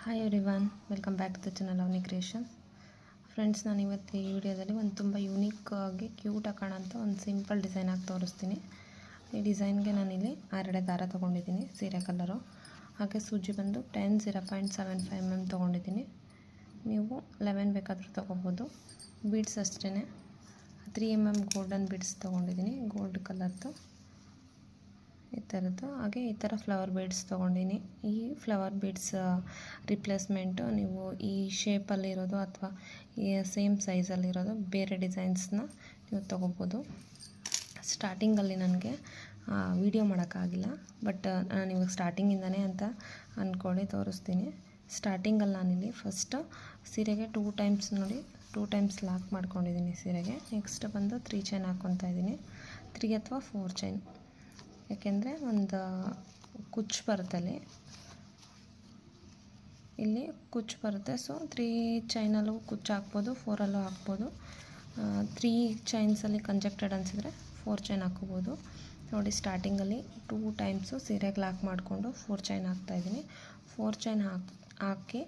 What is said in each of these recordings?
Hi everyone, welcome back to the channel Avani creation. Friends, ನಾನು ಇವತ್ತು ಈ ವಿಡಿಯೋದಲ್ಲಿ ಒಂದು ತುಂಬ ಯೂನಿಕ್ ಆಗಿ ಕ್ಯೂಟಾಗಿ ಕಾಣೋಂಥ ಒಂದು ಸಿಂಪಲ್ ಡಿಸೈನ್ ಆಗಿ ತೋರಿಸ್ತೀನಿ. ಈ ಡಿಸೈನ್ಗೆ ನಾನಿಲ್ಲಿ 6 ದಾರ ತೊಗೊಂಡಿದ್ದೀನಿ, ಸೀರೆ ಕಲರು. ಹಾಗೆ ಸೂಜಿ ಬಂದು 0.75 mm ತೊಗೊಂಡಿದ್ದೀನಿ. ನೀವು 11 ಬೇಕಾದರೂ ತೊಗೋಬೋದು. ಬೀಡ್ಸ್ ಅಷ್ಟೇ 3 mm ಗೋಲ್ಡನ್ ಬೀಡ್ಸ್ ತೊಗೊಂಡಿದ್ದೀನಿ, ಗೋಲ್ಡ್ ಕಲರ್ದು ಈ ಥರದ್ದು. ಹಾಗೆ ಈ ಥರ ಫ್ಲವರ್ ಬೀಡ್ಸ್ ತೊಗೊಂಡಿನಿ. ಈ ಫ್ಲವರ್ ಬೀಡ್ಸ್ ರಿಪ್ಲೇಸ್ಮೆಂಟು ನೀವು ಈ ಶೇಪಲ್ಲಿರೋದು ಅಥವಾ ಈ ಸೇಮ್ ಸೈಜಲ್ಲಿರೋದು ಬೇರೆ ಡಿಸೈನ್ಸ್ನ ನೀವು ತೊಗೋಬೋದು. ಸ್ಟಾರ್ಟಿಂಗಲ್ಲಿ ನನಗೆ ವಿಡಿಯೋ ಮಾಡೋಕ್ಕಾಗಿಲ್ಲ, ಬಟ್ ನಾನು ಇವಾಗ ಸ್ಟಾರ್ಟಿಂಗಿಂದನೇ ಅಂತ ಅಂದ್ಕೊಳ್ಳಿ ತೋರಿಸ್ತೀನಿ. ಸ್ಟಾರ್ಟಿಂಗಲ್ಲಿ ನಾನಿಲ್ಲಿ ಫಸ್ಟು ಸೀರೆಗೆ 2 ಟೈಮ್ಸ್ ನೋಡಿ 2 ಟೈಮ್ಸ್ ಲಾಕ್ ಮಾಡ್ಕೊಂಡಿದ್ದೀನಿ ಸೀರೆಗೆ. ನೆಕ್ಸ್ಟ್ ಬಂದು 3 ಚೈನ್ ಹಾಕ್ಕೊತಾ ಇದ್ದೀನಿ, 3 ಅಥವಾ 4 ಚೈನ್. ಯಾಕೆಂದರೆ ಒಂದು ಕುಚ್ಚು ಬರುತ್ತಲ್ಲಿ, ಇಲ್ಲಿ ಕುಚ್ಚು ಬರುತ್ತೆ. ಸೊ 3 ಚೈನಲ್ಲೂ ಕುಚ್ಚು ಹಾಕ್ಬೋದು, 4ಅಲ್ಲೂ ಹಾಕ್ಬೋದು. 3 ಚೈನ್ಸಲ್ಲಿ ಕಂಜೆಕ್ಟೆಡ್ ಅನಿಸಿದರೆ 4 ಚೈನ್ ಹಾಕ್ಕೋಬೋದು. ನೋಡಿ, ಸ್ಟಾರ್ಟಿಂಗಲ್ಲಿ 2 ಟೈಮ್ಸು ಸೀರೆಗೆ ಲಾಕ್ ಮಾಡಿಕೊಂಡು 4 ಚೈನ್ ಹಾಕ್ತಾಯಿದ್ದೀನಿ. 4 ಚೈನ್ ಹಾಕಿ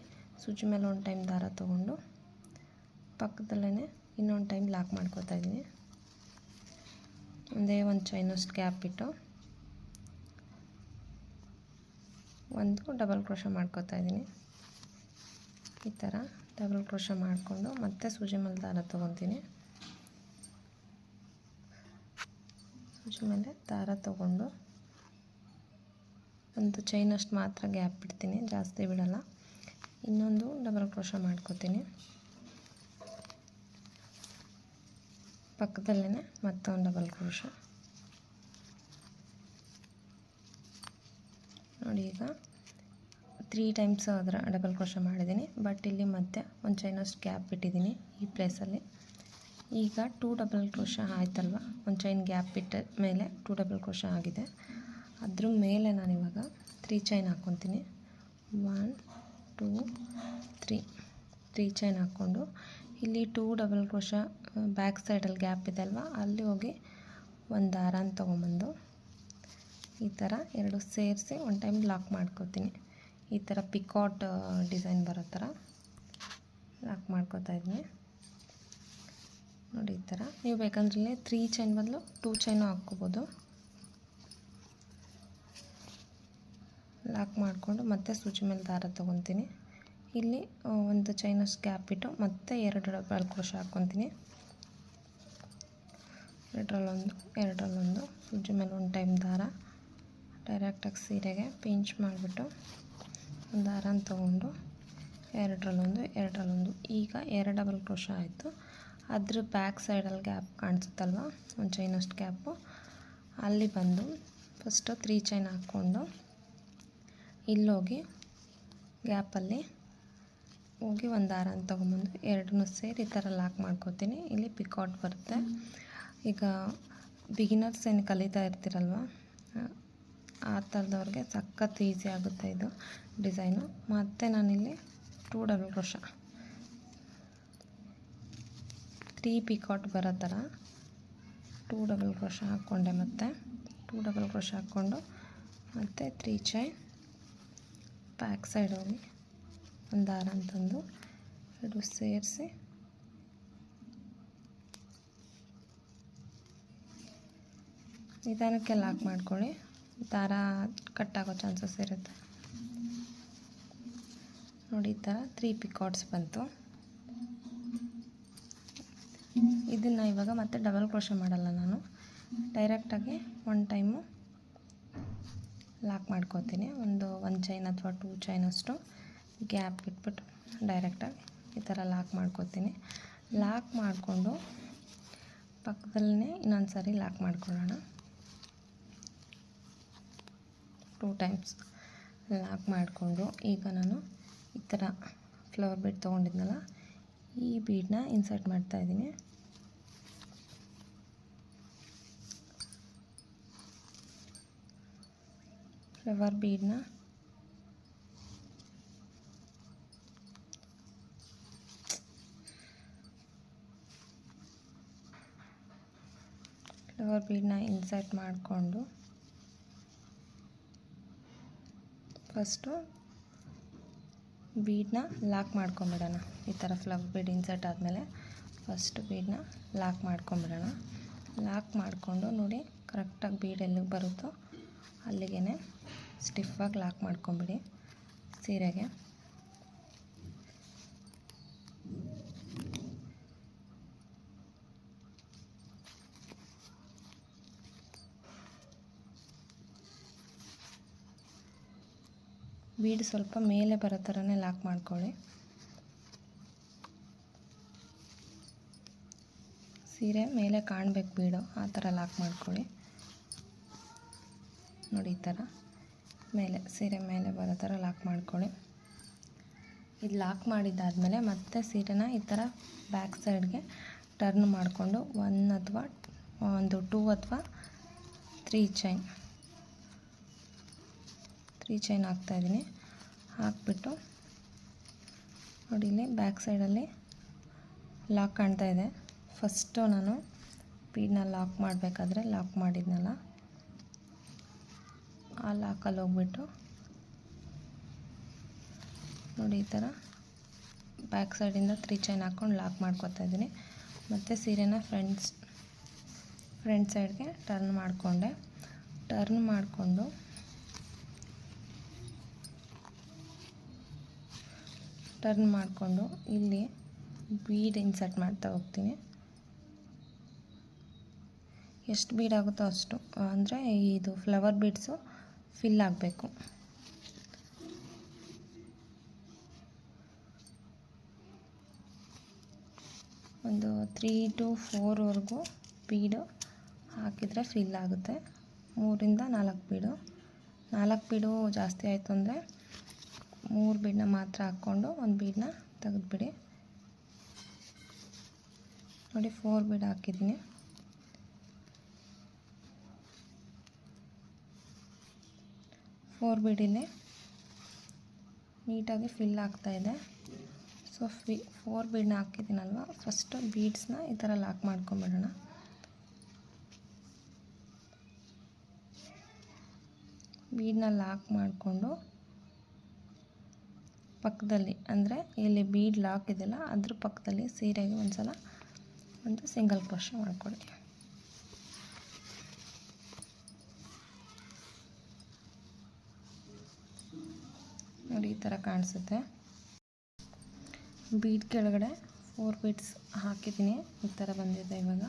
ಸೂಜಿ ಮೇಲೆ ಒಂದು ಟೈಮ್ ದಾರ ತೊಗೊಂಡು ಪಕ್ಕದಲ್ಲೇ ಇನ್ನೊಂದು ಟೈಮ್ ಲಾಕ್ ಮಾಡ್ಕೋತಾ ಇದ್ದೀನಿ. ಒಂದೇ ಒಂದು ಚೈನಷ್ಟು ಗ್ಯಾಪ್ ಬಿಟ್ಟು ಒಂದು ಡಬಲ್ ಕ್ರೋಶೆ ಮಾಡ್ಕೋತಾ ಇದ್ದೀನಿ. ಈ ಥರ ಡಬಲ್ ಕ್ರೋಶೆ ಮಾಡಿಕೊಂಡು ಮತ್ತೆ ಸೂಜಿ ಮೇಲೆ ದಾರ ತೊಗೊತೀನಿ. ಸೂಜಿ ಮೇಲೆ ದಾರ ತೊಗೊಂಡು ಒಂದು ಚೈನಷ್ಟು ಮಾತ್ರ ಗ್ಯಾಪ್ ಬಿಡ್ತೀನಿ, ಜಾಸ್ತಿ ಬಿಡಲ್ಲ. ಇನ್ನೊಂದು ಡಬಲ್ ಕ್ರೋಶೆ ಮಾಡ್ಕೋತೀನಿ. ಪಕ್ಕದಲ್ಲೇ ಮತ್ತೊಂದು ಡಬಲ್ ಕ್ರೋಶೆ. ನೋಡಿ, ಈಗ 3 ಟೈಮ್ಸ್ ಅದರ ಡಬಲ್ ಕ್ರೋಶೆ ಮಾಡಿದ್ದೀನಿ, ಬಟ್ ಇಲ್ಲಿ ಮತ್ತೆ ಒಂದು ಚೈನಷ್ಟು ಗ್ಯಾಪ್ ಬಿಟ್ಟಿದ್ದೀನಿ ಈ ಪ್ಲೇಸಲ್ಲಿ. ಈಗ 2 ಡಬಲ್ ಕ್ರೋಶೆ ಆಯ್ತಲ್ವ, ಒಂದು ಚೈನ್ ಗ್ಯಾಪ್ ಬಿಟ್ಟ ಮೇಲೆ 2 ಡಬಲ್ ಕ್ರೋಶೆ ಆಗಿದೆ. ಅದ್ರ ಮೇಲೆ ನಾನಿವಾಗ 3 ಚೈನ್ ಹಾಕ್ಕೊತೀನಿ. 1 2 3 ಚೈನ್ ಹಾಕ್ಕೊಂಡು ಇಲ್ಲಿ 2 ಡಬಲ್ ಕ್ರೋಶೆ ಬ್ಯಾಕ್ ಸೈಡಲ್ಲಿ ಗ್ಯಾಪ್ ಇದೆ ಅಲ್ವಾ, ಅಲ್ಲಿ ಹೋಗಿ ಒಂದು ದಾರನ ತೊಗೊಂಬಂದು ಈ ಥರ 2 ಸೇರಿಸಿ ಒಂದು ಟೈಮ್ ಲಾಕ್ ಮಾಡ್ಕೋತೀನಿ. ಈ ಥರ ಪಿಕಾಟ್ ಡಿಸೈನ್ ಬರೋ ಥರ ಲಾಕ್ ಮಾಡ್ಕೋತಾ ಇದ್ದೀನಿ. ನೋಡಿ, ಈ ಥರ ನೀವು ಬೇಕಂದ್ರೆ 3 ಚೈನ್ ಬದಲು 2 ಚೈನು ಹಾಕ್ಕೋಬೋದು. ಲಾಕ್ ಮಾಡಿಕೊಂಡು ಮತ್ತೆ ಸೂಜಿ ಮೇಲೆ ದಾರ ತೊಗೊತೀನಿ. ಇಲ್ಲಿ ಒಂದು ಚೈನಷ್ಟು ಗ್ಯಾಪ್ ಬಿಟ್ಟು ಮತ್ತೆ 2 ಡಬಲ್ ಕ್ರೋಶೆ ಹಾಕ್ಕೊತೀನಿ. 2ರಲ್ಲೊಂದು ಸೂಜಿ ಮೇಲೆ ಒಂದು ಟೈಮ್ ದಾರ ಡೈರೆಕ್ಟಾಗಿ ಸೀರೆಗೆ ಪಿಂಚ್ ಮಾಡಿಬಿಟ್ಟು ಒಂದು ದಾರನ ತೊಗೊಂಡು 2ರಲ್ಲೊಂದು. ಈಗ 2 ಡಬಲ್ ಕ್ರೋಶೆ ಆಯಿತು. ಅದ್ರ ಬ್ಯಾಕ್ ಸೈಡಲ್ಲಿ ಗ್ಯಾಪ್ ಕಾಣಿಸುತ್ತಲ್ವ, ಒಂದು ಚೈನಷ್ಟು ಗ್ಯಾಪು, ಅಲ್ಲಿ ಬಂದು ಫಸ್ಟು 3 ಚೈನ್ ಹಾಕ್ಕೊಂಡು ಇಲ್ಲೋಗಿ ಗ್ಯಾಪಲ್ಲಿ ಹೋಗಿ ಒಂದು ದಾರನ ತೊಗೊಂಬಂದು 2 ಸೇರಿ ಈ ಥರ ಲಾಕ್ ಮಾಡ್ಕೋತೀನಿ. ಇಲ್ಲಿ ಪಿಕಾಟ್ ಬರುತ್ತೆ. ಈಗ ಬಿಗಿನರ್ಸ್ ಏನು ಕಲಿತಾ ಇರ್ತೀರಲ್ವ, ಆ ಥರದವ್ರಿಗೆ ಸಖತ್ ಈಸಿ ಆಗುತ್ತೆ ಇದು ಡಿಸೈನು. ಮತ್ತು ನಾನಿಲ್ಲಿ 2 ಡಬಲ್ ಕ್ರೋಶೆ 3 ಪಿಕಾಟ್ ಬರೋ ಥರ 2 ಡಬಲ್ ಕ್ರೋಶೆ ಹಾಕ್ಕೊಂಡೆ. ಮತ್ತು 2 ಡಬಲ್ ಕ್ರೋಶೆ ಹಾಕ್ಕೊಂಡು ಮತ್ತು 3 ಚೈನ್ ಬ್ಯಾಕ್ ಸೈಡ್ ಹೋಗಿ ಒಂದು ದಾರ ಅಂತಂದು 2 ಸೇರಿಸಿ ನಿಧಾನಕ್ಕೆ ಲಾಕ್ ಮಾಡ್ಕೊಳ್ಳಿ, ದಾರ ಕಟ್ಟಾಗೋ ಚಾನ್ಸಸ್ ಇರುತ್ತೆ. ನೋಡಿ, ಈ ಥರ 3 ಪಿಕಾಟ್ಸ್ ಬಂತು. ಇದನ್ನು ಇವಾಗ ಮತ್ತೆ ಡಬಲ್ ಕ್ರೋಶೆ ಮಾಡಲ್ಲ, ನಾನು ಡೈರೆಕ್ಟಾಗಿ ಒಂದು ಟೈಮು ಲಾಕ್ ಮಾಡ್ಕೋತೀನಿ. ಒಂದು ಚೈನ್ ಅಥವಾ 2 ಚೈನಷ್ಟು ಗ್ಯಾಪ್ ಬಿಟ್ಬಿಟ್ಟು ಡೈರೆಕ್ಟಾಗಿ ಈ ಥರ ಲಾಕ್ ಮಾಡ್ಕೋತೀನಿ. ಲಾಕ್ ಮಾಡಿಕೊಂಡು ಪಕ್ಕದಲ್ಲೇ ಇನ್ನೊಂದು ಸಾರಿ ಲಾಕ್ ಮಾಡ್ಕೊಳ್ಳೋಣ. 2 ಟೈಮ್ಸ್ ಲಾಕ್ ಮಾಡಿಕೊಂಡು ಈಗ ನಾನು ಈ ಥರ ಫ್ಲವರ್ ಬೀಡ್ ತೊಗೊಂಡಿದ್ನಲ್ಲ, ಈ ಬೀಡನ್ನ ಇನ್ಸರ್ಟ್ ಮಾಡ್ತಾಯಿದ್ದೀನಿ. ಫ್ಲವರ್ ಬೀಡನ್ನ ಇನ್ಸರ್ಟ್ ಮಾಡಿಕೊಂಡು ಫಸ್ಟು ಬೀಡನ್ನ ಲಾಕ್ ಮಾಡ್ಕೊಂಬಿಡೋಣ. ಈ ಥರ ಫ್ಲವರ್ ಬೀಡ್ ಇನ್ಸರ್ಟ್ ಆದಮೇಲೆ ಫಸ್ಟ್ ಬೀಡನ್ನ ಲಾಕ್ ಮಾಡ್ಕೊಂಬಿಡೋಣ. ಲಾಕ್ ಮಾಡಿಕೊಂಡು ನೋಡಿ ಕರೆಕ್ಟಾಗಿ ಬೀಡ್ ಎಲ್ಲಿಗೆ ಬರುತ್ತೋ ಅಲ್ಲಿಗೆ ಸ್ಟಿಫಾಗಿ ಲಾಕ್ ಮಾಡ್ಕೊಂಬಿಡಿ ಸೀರೆಗೆ. ಬೀಡ್ ಸ್ವಲ್ಪ ಮೇಲೆ ಬರೋ ಥರನೇ ಲಾಕ್ ಮಾಡ್ಕೊಳ್ಳಿ. ಸೀರೆ ಮೇಲೆ ಕಾಣಬೇಕು ಬೀಡು, ಆ ಥರ ಲಾಕ್ ಮಾಡ್ಕೊಳ್ಳಿ. ನೋಡಿ ಈ ಥರ ಮೇಲೆ ಸೀರೆ ಮೇಲೆ ಬರೋ ಥರ ಲಾಕ್ ಮಾಡ್ಕೊಳ್ಳಿ. ಇದು ಲಾಕ್ ಮಾಡಿದ್ದಾದಮೇಲೆ ಮತ್ತೆ ಸೀರೆನ ಈ ಥರ ಬ್ಯಾಕ್ ಸೈಡ್ಗೆ ಟರ್ನ್ ಮಾಡಿಕೊಂಡು 1 ಅಥವಾ 2 ಅಥವಾ 3 ಚೈನ್ ಹಾಕ್ತಾಯಿದ್ದೀನಿ. ಹಾಕ್ಬಿಟ್ಟು ನೋಡಿ ಇಲ್ಲಿ ಬ್ಯಾಕ್ ಸೈಡಲ್ಲಿ ಲಾಕ್ ಕಾಣ್ತಾ ಇದೆ. ಫಸ್ಟು ನಾನು ಬೀಡನ್ನ ಲಾಕ್ ಮಾಡಬೇಕಾದ್ರೆ ಲಾಕ್ ಮಾಡಿದ್ನಲ್ಲ ಆ ಲಾಕಲ್ಲಿ ಹೋಗ್ಬಿಟ್ಟು ನೋಡಿ ಈ ಥರ ಬ್ಯಾಕ್ ಸೈಡಿಂದ 3 ಚೈನ್ ಹಾಕ್ಕೊಂಡು ಲಾಕ್ ಮಾಡ್ಕೊತಾ ಇದ್ದೀನಿ. ಮತ್ತು ಸೀರೆನ ಫ್ರಂಟ್ ಸೈಡ್ಗೆ ಟರ್ನ್ ಮಾಡಿಕೊಂಡು ಇಲ್ಲಿ ಬೀಡ್ ಇನ್ಸರ್ಟ್ ಮಾಡ್ತಾ ಹೋಗ್ತೀನಿ. ಎಷ್ಟು ಬೀಡ್ ಆಗುತ್ತೋ ಅಷ್ಟು, ಅಂದರೆ ಇದು ಫ್ಲವರ್ ಬೀಡ್ಸು ಫಿಲ್ ಆಗಬೇಕು. ಒಂದು 3 to 4ವರೆಗೂ ಬೀಡು ಹಾಕಿದರೆ ಫಿಲ್ ಆಗುತ್ತೆ. 3ರಿಂದ 4 ಬೀಡು. 4 ಬೀಡು ಜಾಸ್ತಿ ಆಯಿತು ಅಂದರೆ 3 ಬೀಡನ್ನ ಮಾತ್ರ ಹಾಕ್ಕೊಂಡು 1 ಬೀಡನ್ನ ತೆಗೆದುಬಿಡಿ. ನೋಡಿ 4 ಬೀಡ್ ಹಾಕಿದ್ದೀನಿ. ಫೋರ್ ಬೀಡಿಲ್ಲಿ ನೀಟಾಗಿ ಫಿಲ್ ಆಗ್ತಾಯಿದೆ. ಸೊ 4 ಬೀಡನ್ನ ಹಾಕಿದ್ದೀನಲ್ವ, ಫಸ್ಟು ಬೀಡ್ಸ್ನ ಈ ಥರ ಲಾಕ್ ಮಾಡ್ಕೊಂಬಿಡೋಣ. ಬೀಡನ್ನ ಲಾಕ್ ಮಾಡಿಕೊಂಡು ಪಕ್ಕದಲ್ಲಿ, ಅಂದರೆ ಇಲ್ಲಿ ಬೀಡ್ ಲಾಕ್ ಇದೆಯಲ್ಲ ಅದ್ರ ಪಕ್ಕದಲ್ಲಿ ಸೀರೆಗೆ ಒಂದು ಸಿಂಗಲ್ ಕ್ರೋಶೆ ಮಾಡ್ಕೊಳ್ಳಿ. ನೋಡಿ ಈ ಥರ ಕಾಣಿಸುತ್ತೆ. ಬೀಡ್ ಕೆಳಗಡೆ 4 ಬೀಡ್ಸ್ ಹಾಕಿದ್ದೀನಿ, ಈ ಥರ ಬಂದಿದೆ. ಇವಾಗ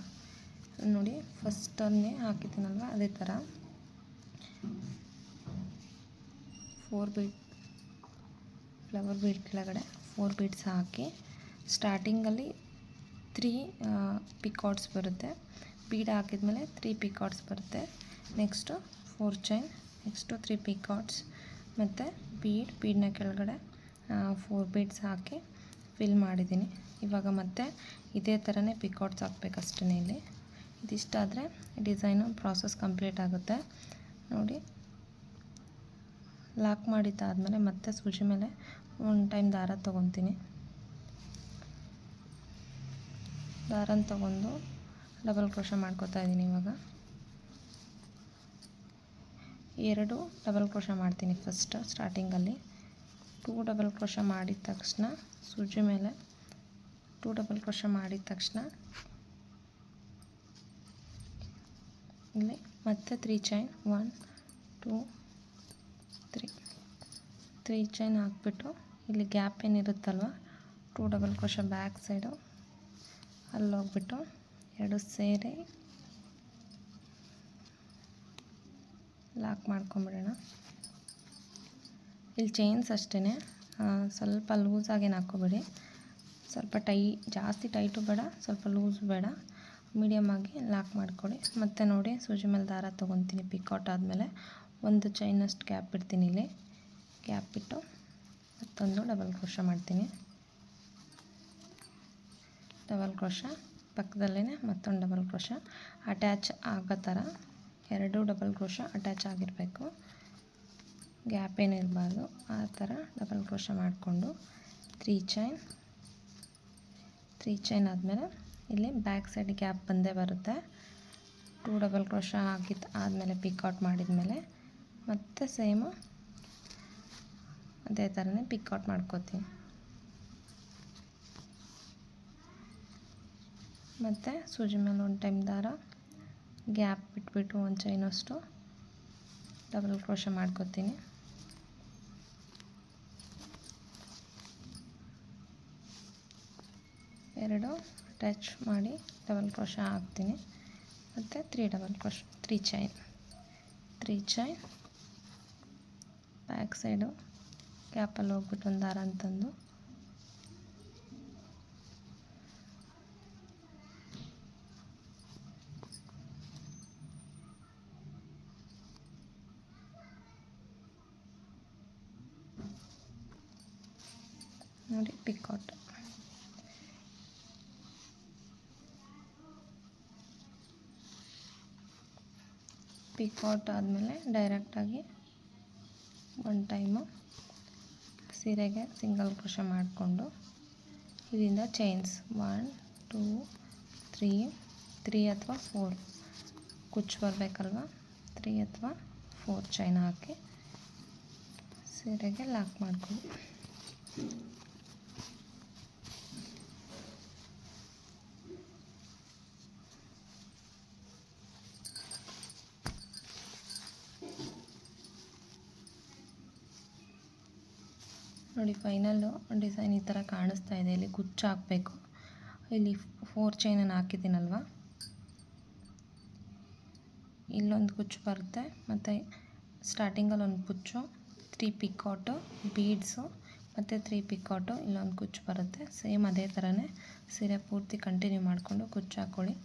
ನೋಡಿ ಫಸ್ಟನ್ನೇ ಹಾಕಿದ್ದೀನಲ್ವ ಅದೇ ಥರ 4 ಬೀಡ್ ಫ್ಲವರ್ ಬೀಡ್ ಕೆಳಗಡೆ 4 ಬೀಡ್ಸ್ ಹಾಕಿ ಸ್ಟಾರ್ಟಿಂಗಲ್ಲಿ 3 ಪಿಕಾಟ್ಸ್ ಬರುತ್ತೆ. ಬೀಡ್ ಹಾಕಿದ್ಮೇಲೆ 3 ಪಿಕಾಟ್ಸ್ ಬರುತ್ತೆ. ನೆಕ್ಸ್ಟು 4 ಚೈನ್, ನೆಕ್ಸ್ಟು 3 ಪಿಕಾಟ್ಸ್ ಮತ್ತು ಬೀಡ್ನ ಕೆಳಗಡೆ 4 ಬೀಡ್ಸ್ ಹಾಕಿ ಫಿಲ್ ಮಾಡಿದ್ದೀನಿ. ಇವಾಗ ಮತ್ತೆ ಇದೇ ಥರನೇ ಪಿಕಾಟ್ಸ್ ಹಾಕಬೇಕಷ್ಟೇ. ಇಲ್ಲಿ ಇದಿಷ್ಟಾದರೆ ಡಿಸೈನು ಪ್ರಾಸೆಸ್ ಕಂಪ್ಲೀಟ್ ಆಗುತ್ತೆ. ನೋಡಿ ಲಾಕ್ ಮಾಡಿದ್ದಾದಮೇಲೆ ಮತ್ತೆ ಸೂಜಿ ಮೇಲೆ 1 ಟೈಮ್ ದಾರ ತೊಗೊತೀನಿ. ದಾರನ ತೊಗೊಂಡು ಡಬಲ್ ಕ್ರೋಶೆ ಮಾಡ್ಕೋತಾ ಇದ್ದೀನಿ. ಇವಾಗ 2 ಡಬಲ್ ಕ್ರೋಶೆ ಮಾಡ್ತೀನಿ. ಫಸ್ಟ್ ಸ್ಟಾರ್ಟಿಂಗಲ್ಲಿ 2 ಡಬಲ್ ಕ್ರೋಶೆ ಮಾಡಿದ ತಕ್ಷಣ ಸೂಜಿ ಮೇಲೆ 2 ಡಬಲ್ ಕ್ರೋಶೆ ಮಾಡಿದ ತಕ್ಷಣ ಇಲ್ಲಿ ಮತ್ತೆ 3 ಚೈನ್ 1 2 3 ಚೈನ್ ಹಾಕ್ಬಿಟ್ಟು ಇಲ್ಲಿ ಗ್ಯಾಪ್ ಏನಿರುತ್ತಲ್ವ 2 ಡಬಲ್ ಕ್ರೋಶೆ ಬ್ಯಾಕ್ ಸೈಡು ಅಲ್ಲಿ ಹೋಗ್ಬಿಟ್ಟು 2 ಸೇರಿ ಲಾಕ್ ಮಾಡ್ಕೊಂಬಿಡೋಣ. ಇಲ್ಲಿ ಚೈನ್ಸ್ ಅಷ್ಟೇ, ಸ್ವಲ್ಪ ಲೂಸಾಗೇನು ಹಾಕ್ಕೋಬೇಡಿ. ಸ್ವಲ್ಪ ಜಾಸ್ತಿ ಟೈಟು ಬೇಡ, ಸ್ವಲ್ಪ ಲೂಸ್ ಬೇಡ, ಮೀಡಿಯಮಾಗಿ ಲಾಕ್ ಮಾಡ್ಕೊಳ್ಳಿ. ಮತ್ತು ನೋಡಿ ಸೂಜಿ ಮೇಲೆ ದಾರ ತೊಗೊತೀನಿ. ಪಿಕಾಟ್ ಆದಮೇಲೆ 1 ಚೈನಷ್ಟು ಗ್ಯಾಪ್ ಬಿಡ್ತೀನಿ. ಇಲ್ಲಿ ಗ್ಯಾಪ್ ಬಿಟ್ಟು ಮತ್ತೊಂದು ಡಬಲ್ ಕ್ರೋಶೆ ಮಾಡ್ತೀನಿ. ಡಬಲ್ ಕ್ರೋಶೆ ಪಕ್ಕದಲ್ಲೇ ಮತ್ತೊಂದು ಡಬಲ್ ಕ್ರೋಶೆ ಅಟ್ಯಾಚ್ ಆಗೋ ಥರ 2 ಡಬಲ್ ಕ್ರೋಶೆ ಅಟ್ಯಾಚ್ ಆಗಿರಬೇಕು, ಗ್ಯಾಪ್ ಏನಿರಬಾರ್ದು. ಆ ಥರ ಡಬಲ್ ಕ್ರೋಶೆ ಮಾಡಿಕೊಂಡು 3 ಚೈನ್ ಆದಮೇಲೆ ಇಲ್ಲಿ ಬ್ಯಾಕ್ ಸೈಡ್ ಗ್ಯಾಪ್ ಬಂದೇ ಬರುತ್ತೆ. 2 ಡಬಲ್ ಕ್ರೋಶೆ ಆದಮೇಲೆ ಪಿಕಾಟ್ ಮಾಡಿದ್ಮೇಲೆ ಮತ್ತೆ ಸೇಮು ಅದೇ ಥರನೇ ಪಿಕೌಟ್ ಮಾಡ್ಕೋತೀನಿ. ಮತ್ತು ಸೂಜಿ ಮೇಲೆ ಒಂದು ಟೈಮ್ ದಾರ ಗ್ಯಾಪ್ ಬಿಟ್ಬಿಟ್ಟು ಒಂದು ಚೈನಷ್ಟು ಡಬಲ್ ಕ್ರೋಶೆ ಮಾಡ್ಕೋತೀನಿ. ಎರಡು ಅಟ್ಯಾಚ್ ಮಾಡಿ ಡಬಲ್ ಕ್ರೋಶೆ ಹಾಕ್ತೀನಿ. ಮತ್ತು 3 ಚೈನ್ ಬ್ಯಾಕ್ ಸೈಡು ಗ್ಯಾಪಲ್ಲಿ ಹೋಗ್ಬಿಟ್ಟು ಒಂದು ದಾರ ಅಂತಂದು ನೋಡಿ ಪಿಕೌಟ್. ಪಿಕೌಟ್ ಆದಮೇಲೆ ಡೈರೆಕ್ಟಾಗಿ ಒಂದು ಟೈಮು ಸೀರೆಗೆ ಸಿಂಗಲ್ ಕ್ರೋಶೆ ಮಾಡಿಕೊಂಡು ಇದರಿಂದ ಚೈನ್ಸ್ 1 2 3 ಅಥವಾ 4 ಕುಚ್ಚು ಬರಬೇಕಲ್ವ, 3 ಅಥವಾ 4 ಚೈನ್ ಹಾಕಿ ಸೀರೆಗೆ ಲಾಕ್ ಮಾಡ್ಕೊಳ್ಳಿ. ನೋಡಿ ಫೈನಲ್ಲು ಡಿಸೈನ್ ಈ ಥರ ಕಾಣಿಸ್ತಾ ಇದೆ. ಇಲ್ಲಿ ಕುಚ್ಚು ಹಾಕಬೇಕು. ಇಲ್ಲಿ 4 ಚೈನನ್ನು ಹಾಕಿದ್ದೀನಲ್ವ, ಇಲ್ಲೊಂದು ಕುಚ್ಚು ಬರುತ್ತೆ ಮತ್ತು ಸ್ಟಾರ್ಟಿಂಗಲ್ಲಿ ಒಂದು ಕುಚ್ಚು, 3 ಪಿಕೌಟು ಬೀಡ್ಸು ಮತ್ತು 3 ಪಿಕೌಟು ಇಲ್ಲೊಂದು ಕುಚ್ಚು ಬರುತ್ತೆ. ಸೇಮ್ ಅದೇ ಥರನೇ ಸೀರೆ ಪೂರ್ತಿ ಕಂಟಿನ್ಯೂ ಮಾಡಿಕೊಂಡು ಕುಚ್ಚು ಹಾಕ್ಕೊಳ್ಳಿ.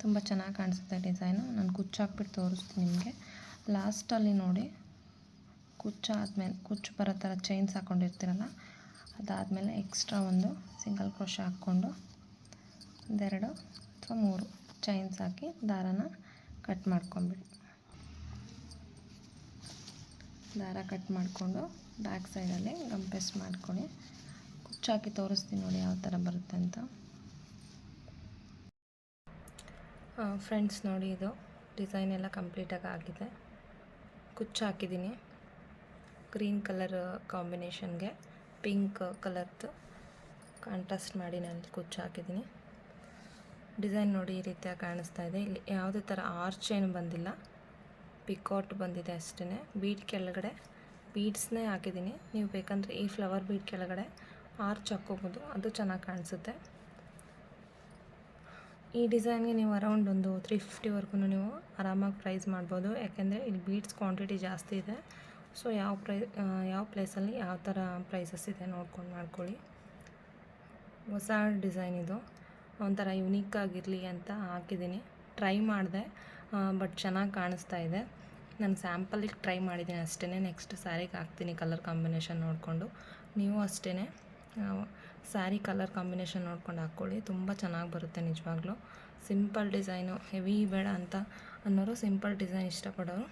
ತುಂಬ ಚೆನ್ನಾಗಿ ಕಾಣಿಸುತ್ತೆ ಡಿಸೈನು. ನಾನು ಕುಚ್ಚು ಹಾಕ್ಬಿಟ್ಟು ತೋರಿಸ್ತೀನಿ ನಿಮಗೆ. ಲಾಸ್ಟಲ್ಲಿ ನೋಡಿ ಕುಚ್ಚು ಆದಮೇಲೆ ಕುಚ್ಚು ಬರೋ ಥರ ಚೈನ್ಸ್ ಹಾಕ್ಕೊಂಡಿರ್ತೀರಲ್ಲ, ಅದಾದಮೇಲೆ ಎಕ್ಸ್ಟ್ರಾ ಒಂದು ಸಿಂಗಲ್ ಕ್ರೋಶೆ ಹಾಕ್ಕೊಂಡು 2 ಅಥವಾ 3 ಚೈನ್ಸ್ ಹಾಕಿ ದಾರನ ಕಟ್ ಮಾಡ್ಕೊಂಬಿಡಿ. ದಾರ ಕಟ್ ಮಾಡಿಕೊಂಡು ಬ್ಯಾಕ್ ಸೈಡಲ್ಲಿ ಗಮ್ ಪೇಸ್ಟ್ ಮಾಡ್ಕೊಳ್ಳಿ. ಕುಚ್ಚು ಹಾಕಿ ತೋರಿಸ್ತೀನಿ ನೋಡಿ ಯಾವ ಥರ ಬರುತ್ತೆ ಅಂತ. ಫ್ರೆಂಡ್ಸ್ ನೋಡಿ, ಇದು ಡಿಸೈನ್ ಎಲ್ಲ ಕಂಪ್ಲೀಟಾಗಿ ಆಗಿದೆ. ಕುಚ್ಚು ಹಾಕಿದ್ದೀನಿ. ಗ್ರೀನ್ ಕಲರ್ ಕಾಂಬಿನೇಷನ್ಗೆ ಪಿಂಕ್ ಕಲರ್ದು ಕಾಂಟ್ರಾಸ್ಟ್ ಮಾಡಿ ನಾನು ಕುಚ್ಚು ಹಾಕಿದ್ದೀನಿ. ಡಿಸೈನ್ ನೋಡಿ ಈ ರೀತಿಯಾಗಿ ಕಾಣಿಸ್ತಾ ಇದೆ. ಇಲ್ಲಿ ಯಾವುದೇ ಥರ ಆರ್ಚ್ ಏನು ಬಂದಿಲ್ಲ, ಪಿಕೌಟ್ ಬಂದಿದೆ ಅಷ್ಟೇ. ಬೀಡ್ ಕೆಳಗಡೆ ಬೀಡ್ಸ್ನೇ ಹಾಕಿದ್ದೀನಿ. ನೀವು ಬೇಕಂದರೆ ಈ ಫ್ಲವರ್ ಬೀಡ್ ಕೆಳಗಡೆ ಆರ್ಚ್ ಹಾಕ್ಕೋಬೋದು, ಅದು ಚೆನ್ನಾಗಿ ಕಾಣಿಸುತ್ತೆ. ಈ ಡಿಸೈನ್ಗೆ ನೀವು ಅರೌಂಡ್ ಒಂದು 350ವರೆಗೂ ನೀವು ಆರಾಮಾಗಿ ಪ್ರೈಸ್ ಮಾಡ್ಬೋದು. ಯಾಕೆಂದರೆ ಇಲ್ಲಿ ಬೀಡ್ಸ್ ಕ್ವಾಂಟಿಟಿ ಜಾಸ್ತಿ ಇದೆ. ಸೊ ಯಾವ ಪ್ಲೇಸಲ್ಲಿ ಯಾವ ಥರ ಪ್ರೈಸಸ್ ಇದೆ ನೋಡ್ಕೊಂಡು ಮಾಡ್ಕೊಳ್ಳಿ. ಹೊಸ ಡಿಸೈನ್ ಇದು, ಒಂಥರ ಯುನೀಕಾಗಿರಲಿ ಅಂತ ಹಾಕಿದ್ದೀನಿ. ಟ್ರೈ ಮಾಡಿದೆ, ಬಟ್ ಚೆನ್ನಾಗಿ ಕಾಣಿಸ್ತಾ ಇದೆ. ನಾನು ಸ್ಯಾಂಪಲಿಗೆ ಟ್ರೈ ಮಾಡಿದ್ದೀನಿ ಅಷ್ಟೇ. ನೆಕ್ಸ್ಟ್ ಸ್ಯಾರಿಗೆ ಹಾಕ್ತೀನಿ ಕಲರ್ ಕಾಂಬಿನೇಷನ್ ನೋಡಿಕೊಂಡು. ನೀವು ಅಷ್ಟೇ ಸ್ಯಾರಿ ಕಲರ್ ಕಾಂಬಿನೇಷನ್ ನೋಡ್ಕೊಂಡು ಹಾಕ್ಕೊಳ್ಳಿ. ತುಂಬ ಚೆನ್ನಾಗಿ ಬರುತ್ತೆ ನಿಜವಾಗ್ಲೂ. ಸಿಂಪಲ್ ಡಿಸೈನು, ಹೆವಿ ಬೇಡ ಅಂತ ಅನ್ನೋರು ಸಿಂಪಲ್ ಡಿಸೈನ್ ಇಷ್ಟಪಡೋರು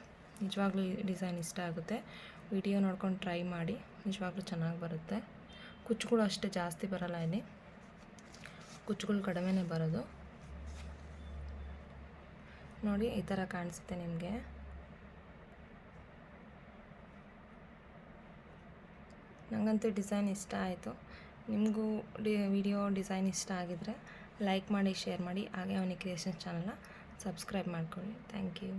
ನಿಜವಾಗ್ಲೂ ಈ ಡಿಸೈನ್ ಇಷ್ಟ ಆಗುತ್ತೆ. ವಿಡಿಯೋ ನೋಡ್ಕೊಂಡು ಟ್ರೈ ಮಾಡಿ, ನಿಜವಾಗ್ಲೂ ಚೆನ್ನಾಗಿ ಬರುತ್ತೆ. ಕುಚ್ಚುಗಳು ಅಷ್ಟೇ ಜಾಸ್ತಿ ಬರೋಲ್ಲ, ಇಲ್ಲಿ ಕುಚ್ಚುಗಳು ಕಡಿಮೆನೇ ಬರೋದು. ನೋಡಿ ಈ ಥರ ಕಾಣಿಸುತ್ತೆ ನಿಮಗೆ. ನನಗಂತೂ ಡಿಸೈನ್ ಇಷ್ಟ ಆಯಿತು. ನಿಮಗೂ ವಿಡಿಯೋ ಡಿಸೈನ್ ಇಷ್ಟ ಆಗಿದರೆ ಲೈಕ್ ಮಾಡಿ, ಶೇರ್ ಮಾಡಿ. ಹಾಗೆ ಅವನಿ ಕ್ರಿಯೇಷನ್ಸ್ ಚಾನಲ್ನ ಸಬ್ಸ್ಕ್ರೈಬ್ ಮಾಡ್ಕೊಳ್ಳಿ. Thank you.